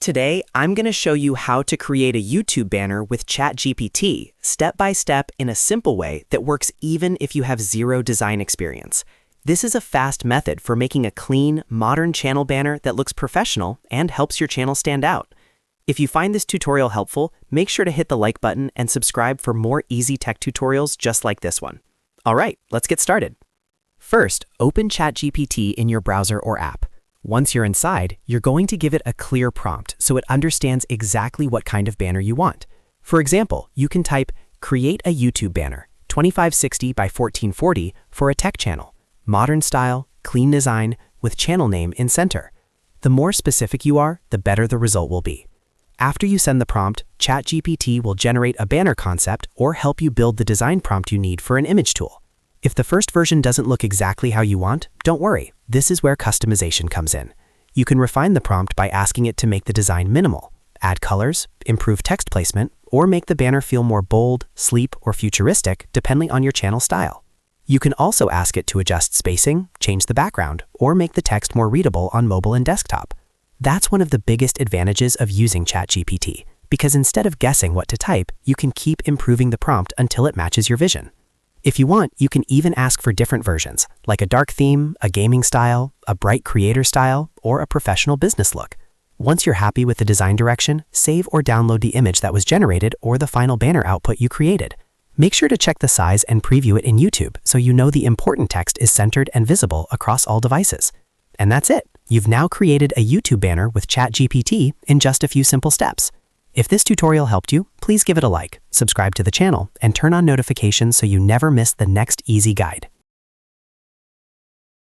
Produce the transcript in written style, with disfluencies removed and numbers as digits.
Today, I'm going to show you how to create a YouTube banner with ChatGPT, step by step in a simple way that works even if you have zero design experience. This is a fast method for making a clean, modern channel banner that looks professional and helps your channel stand out. If you find this tutorial helpful, make sure to hit the like button and subscribe for more easy tech tutorials just like this one. All right, let's get started. First, open ChatGPT in your browser or app. Once you're inside, you're going to give it a clear prompt so it understands exactly what kind of banner you want. For example, you can type, "Create a YouTube banner, 2560 by 1440 for a tech channel, modern style, clean design, with channel name in center." The more specific you are, the better the result will be. After you send the prompt, ChatGPT will generate a banner concept or help you build the design prompt you need for an image tool. If the first version doesn't look exactly how you want, don't worry. This is where customization comes in. You can refine the prompt by asking it to make the design minimal, add colors, improve text placement, or make the banner feel more bold, sleek, or futuristic depending on your channel style. You can also ask it to adjust spacing, change the background, or make the text more readable on mobile and desktop. That's one of the biggest advantages of using ChatGPT, because instead of guessing what to type, you can keep improving the prompt until it matches your vision. If you want, you can even ask for different versions, like a dark theme, a gaming style, a bright creator style, or a professional business look. Once you're happy with the design direction, save or download the image that was generated or the final banner output you created. Make sure to check the size and preview it in YouTube so you know the important text is centered and visible across all devices. And that's it. You've now created a YouTube banner with ChatGPT in just a few simple steps. If this tutorial helped you, please give it a like, subscribe to the channel, and turn on notifications so you never miss the next easy guide.